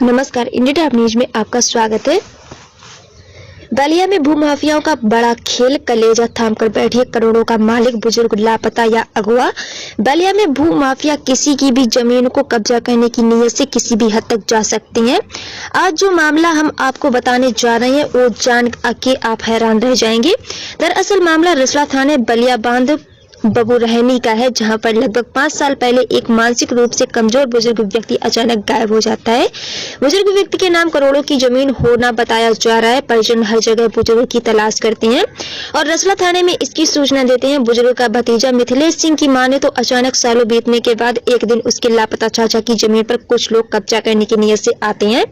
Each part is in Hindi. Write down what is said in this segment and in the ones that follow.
नमस्कार, इंडिया टॉप न्यूज में आपका स्वागत है। बलिया में भूमाफियाओं का बड़ा खेल, कलेजा थामकर बैठे करोड़ों का मालिक बुजुर्ग लापता या अगवा। बलिया में भूमाफिया किसी की भी जमीन को कब्जा करने की नीयत से किसी भी हद तक जा सकते हैं। आज जो मामला हम आपको बताने जा रहे हैं वो जान के आप हैरान रह जाएंगे। दरअसल मामला रसला थाने बलिया बांध बबू रहनी का है, जहां पर लगभग 5 साल पहले एक मानसिक रूप से कमजोर बुजुर्ग व्यक्ति अचानक गायब हो जाता है। बुजुर्ग व्यक्ति के नाम करोड़ों की जमीन होना बताया जा रहा है। परिजन हर जगह बुजुर्ग की तलाश करते हैं और रसला थाने में इसकी सूचना देते हैं। बुजुर्ग का भतीजा मिथिलेश सिंह की माने तो अचानक सालों बीतने के बाद एक दिन उसके लापता चाचा की जमीन पर कुछ लोग कब्जा करने की नीयत से आते हैं,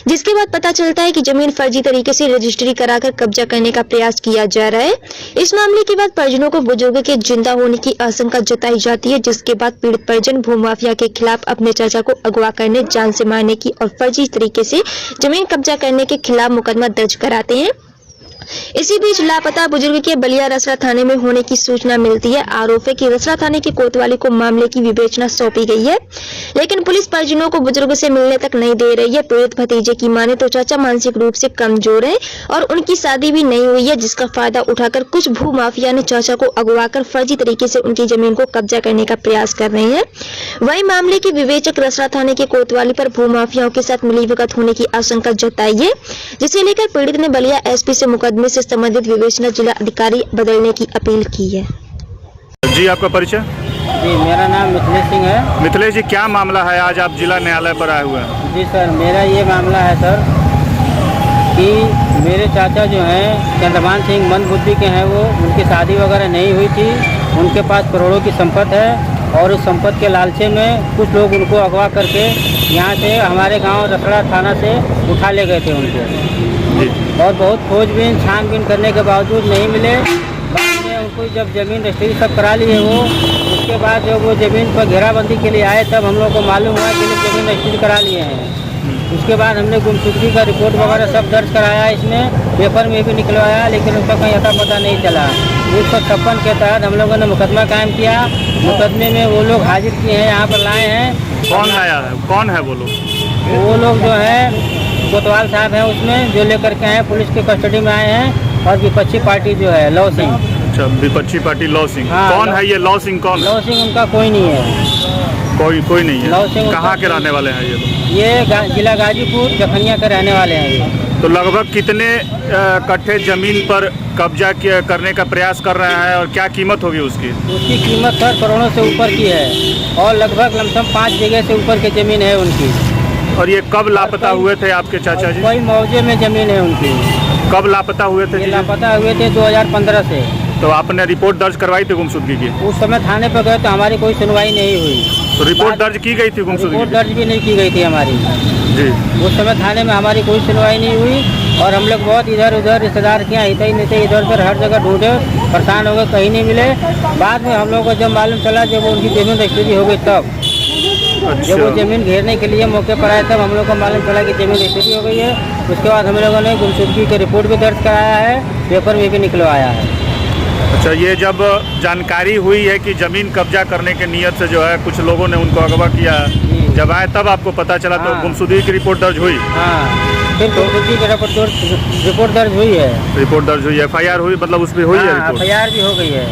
जिसके बाद पता चलता है कि जमीन फर्जी तरीके से रजिस्ट्री कराकर कब्जा करने का प्रयास किया जा रहा है। इस मामले के बाद परिजनों को बुजुर्ग के जिंदा होने की आशंका जताई जाती है, जिसके बाद पीड़ित परिजन भूमाफिया के खिलाफ अपने चाचा को अगवा करने, जान से मारने की और फर्जी तरीके से जमीन कब्जा करने के खिलाफ मुकदमा दर्ज कराते हैं। इसी बीच लापता बुजुर्ग के बलिया रसला थाने में होने की सूचना मिलती है। आरोप है कि रसला थाने की कोतवाली को मामले की विवेचना सौंपी गई है, लेकिन पुलिस परिजनों को बुजुर्ग से मिलने तक नहीं दे रही है। पीड़ित भतीजे की माने तो चाचा मानसिक रूप से कमजोर है और उनकी शादी भी नहीं हुई है, जिसका फायदा उठाकर कुछ भूमाफिया ने चाचा को अगवाकर फर्जी तरीके से उनकी जमीन को कब्जा करने का प्रयास कर रहे हैं। वही मामले के विवेचक रसला थाने की कोतवाली पर भूमाफियाओं के साथ मिलीभगत होने की आशंका जताई है, जिसे लेकर पीड़ित ने बलिया एसपी से मुकदमे से संबंधित विवेचना जिला अधिकारी बदलने की अपील की है। जी, आपका परिचय? जी, मेरा नाम मिथिलेश सिंह है। मिथिलेश जी, क्या मामला है? आज आप जिला न्यायालय पर आए हुए हैं। जी सर, मेरा ये मामला है सर कि मेरे चाचा जो हैं चंद्रभान सिंह मंदबुद्धि के हैं, वो उनकी शादी वगैरह नहीं हुई थी। उनके पास करोड़ों की संपत्ति है और उस संपत्ति के लालचे में कुछ लोग उनको अगवा करके यहाँ से हमारे गांव रसड़ा थाना से उठा ले गए थे उनको, और बहुत खोजबीन छानबीन करने के बावजूद नहीं मिले। बाद में उनको जब ज़मीन रजिस्ट्री सब करा लिए वो, उसके बाद जब वो ज़मीन पर घेराबंदी के लिए आए तब हम लोग को मालूम हुआ कि लोग ज़मीन रजिस्ट्री करा लिए हैं। उसके बाद हमने गुमशुदगी का रिपोर्ट वगैरह सब दर्ज कराया, इसमें पेपर में भी निकलवाया, लेकिन उसका कहीं अता पता नहीं चला। 156 के तहत हम लोगों ने मुकदमा कायम किया। मुकदमे में वो लोग हाजिर किए हैं, यहाँ पर लाए हैं। कौन लाया है? कौन है वो लोग? वो लोग जो है कोतवाल साहब हैं, उसमें जो लेकर के आए पुलिस के कस्टडी में आए हैं, और विपक्षी पार्टी जो है लौ सिंह। अच्छा, विपक्षी पार्टी लौ सिंह। हाँ, कौन है ये लौ सिंह? कौन? लौ सिंह उनका कोई नहीं है। कोई नहीं है। लौ सिंह कहाँ के रहने वाले हैं ये लोग? ये जिला गाजीपुर जखनिया के रहने वाले हैं ये। तो लगभग कितने कट्ठे जमीन पर कब्जा करने का प्रयास कर रहे हैं और क्या कीमत होगी उसकी? उसकी कीमत सर करोड़ों से ऊपर की है और लगभग लमसम 5 जगह से ऊपर की जमीन है उनकी। और ये कब लापता हुए थे आपके चाचा जी? कोई मौजे में जमीन है उनकी। कब लापता हुए थे? लापता हुए थे 2015 से। तो आपने रिपोर्ट दर्ज करवाई थी गुमशुदगी की? उस समय थाने पर गए तो हमारी कोई सुनवाई नहीं हुई। तो रिपोर्ट दर्ज की गई थी गुमशुदगी? रिपोर्ट दर्ज भी नहीं की गई थी हमारी जी। उस समय थाने में हमारी कोई सुनवाई नहीं हुई और हम लोग बहुत इधर उधर रिश्तेदार के यहाँ हित ही नहीं थे, इधर उधर हर जगह ढूंढे, परेशान हो गए, कहीं नहीं मिले। बाद में हम लोग को जब मालूम चला, जब उनकी जमीन रजिस्ट्री हो गई तब, अच्छा। जब वो जमीन घेरने के लिए मौके पर आए तब हम लोग को मालूम चला कि जमीन रजिस्ट्री हो गई है। उसके बाद हम लोगों ने गुमशुदगी की रिपोर्ट भी दर्ज कराया है, पेपर में भी निकलवाया है। अच्छा, ये जब जानकारी हुई है कि ज़मीन कब्जा करने के नियत से जो है कुछ लोगों ने उनको अगवा किया, जब आए तब आपको पता चला? तो गुमशुदगी की रिपोर्ट दर्ज हुई? हाँ, फिर गुमशुदगी की रिपोर्ट दर्ज हुई है। रिपोर्ट दर्ज हुई है, FIR हुई, मतलब उस पर हुई है रिपोर्ट? FIR भी हो गई है।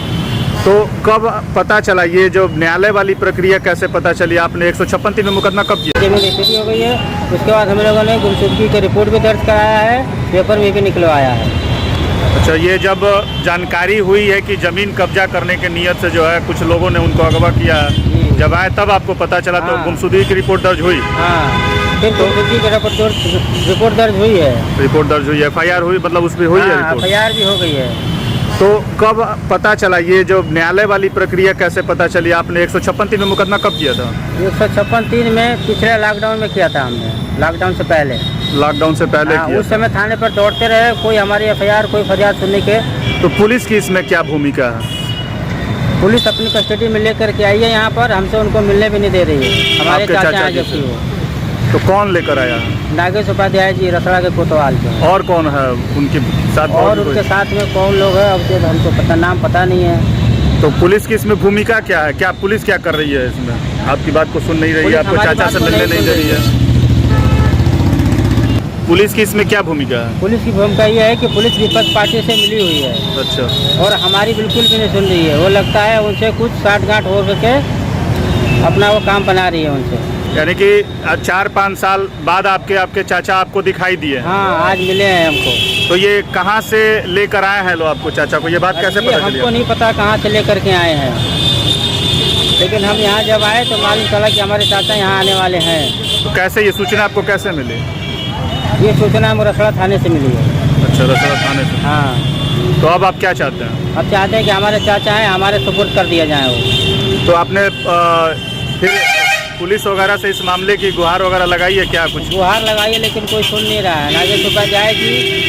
तो कब पता चला? ये जो न्यायालय वाली प्रक्रिया कैसे पता चली? आपने 156 में मुकदमा कब किया? जमीन रजिस्ट्री हो गई है, उसके बाद हम लोगों ने गुमशुदगी की रिपोर्ट भी दर्ज कराया है, पेपर में भी निकलवाया है। अच्छा, ये जब जानकारी हुई है कि ज़मीन कब्जा करने के नियत से जो है कुछ लोगों ने उनको अगवा किया, जब आए तब आपको पता चला? तो गुमशुदगी की रिपोर्ट दर्ज हुई? हाँ, फिर गुमशुदगी की रिपोर्ट दर्ज हुई है। रिपोर्ट दर्ज हुई है, FIR हुई, मतलब उस पर हुई है रिपोर्ट? FIR भी हो गई है। तो कब पता चला? ये जो न्यायालय वाली प्रक्रिया कैसे पता चली? आपने 156 में मुकदमा कब किया था? 156 में पिछले लॉकडाउन में किया था हमने, लॉकडाउन से पहले। लॉकडाउन से पहले किया? उस समय थाने पर दौड़ते रहे, कोई हमारी FIR कोई फरियाद सुनने के। तो पुलिस की इसमें क्या भूमिका है? पुलिस अपनी कस्टडी में लेकर के आई है यहाँ पर, हमसे उनको मिलने भी नहीं दे रही है। हमारे चाचा हैं जबकि वो। तो कौन लेकर आया? नागेश उपाध्याय जी, रसड़ा के कोतवाल के। और कौन है उनके साथ? और उनके साथ में कौन लोग है अब तो हमको पता, नाम पता नहीं है। तो पुलिस की इसमें भूमिका क्या है? क्या पुलिस क्या कर रही है इसमें? आपकी बात को सुन नहीं रही है, आपको चाचा से मिलने नहीं दे रही है? पुलिस की इसमें क्या भूमिका है? पुलिस की भूमिका ये है कि पुलिस विपक्ष पार्टी से मिली हुई है अच्छा, और हमारी बिल्कुल भी नहीं सुन रही है। वो लगता है उनसे कुछ साठगांठ हो करके अपना वो काम बना रही है उनसे। यानी कि 4-5 साल बाद आपके चाचा आपको दिखाई दिए हैं। हाँ, आज मिले हैं हमको। तो ये कहाँ से लेकर आए हैं लोग आपको चाचा को, ये बात कैसे ये पता चली? हमको नहीं पता कहाँ से लेकर के आए हैं, लेकिन हम यहाँ जब आए तो मालूम चला कि हमारे चाचा यहाँ आने वाले हैं। तो कैसे ये सूचना आपको कैसे मिली? ये सूचना मुरसड़ा थाने से मिली है। अच्छा, रसड़ा थाने से। हाँ, तो अब आप क्या चाहते हैं? अब चाहते हैं कि हमारे चाचा हैं, हमारे सुपुर्द कर दिया जाए वो। तो आपने फिर पुलिस वगैरह से इस मामले की गुहार वगैरह लगाई है क्या कुछ? गुहार लगाई है लेकिन कोई सुन नहीं रहा है। ना ये सुबह जाएगी,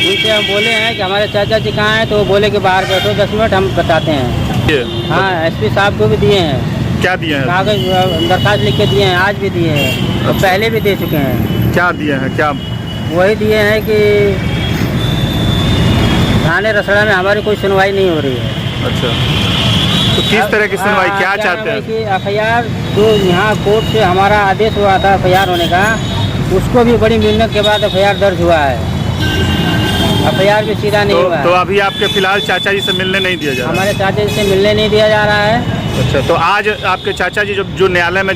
उनसे हम बोले हैं कि हमारे चाचा जी कहाँ हैं, तो वो बोले कि बाहर बैठो 10 मिनट हम बताते हैं। ये हाँ, एसपी साहब को भी दिए हैं क्या दिए हैं? कागज, दरखास्त लिख के दिए हैं, आज भी दिए हैं और पहले भी दे चुके हैं। क्या दिए हैं? क्या? वही दिए हैं कि थाने रसड़ा में हमारी कोई सुनवाई नहीं हो रही है। अच्छा, तो किस तरह की सुनवाई क्या चाहते हैं? कि एफआईआर जो यहाँ कोर्ट से हमारा आदेश हुआ था एफआईआर होने का, उसको भी बड़ी मेहनत के बाद एफआईआर दर्ज हुआ है। एफआईआर भी सीधा नहीं हुआ है। तो अभी आपके फिलहाल चाचा जी से मिलने नहीं दिया जा रहा? हमारे चाचा जी से मिलने नहीं दिया जा रहा है। अच्छा, तो आज आपके चाचा जी जो न्यायालय में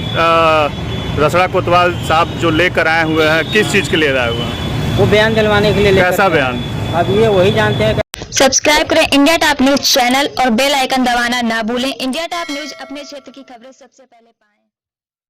रसड़ा कोतवाल साहब जो लेकर आए हुए हैं, किस चीज़ के लिए आए हुए हैं? वो बयान दिलवाने के लिए लेकर कैसा के आए। बयान? अब ये वही जानते हैं। सब्सक्राइब करें इंडिया टॉप न्यूज चैनल और बेल आइकन दबाना ना भूलें। इंडिया टॉप न्यूज अपने क्षेत्र की खबरें सबसे पहले पाएं।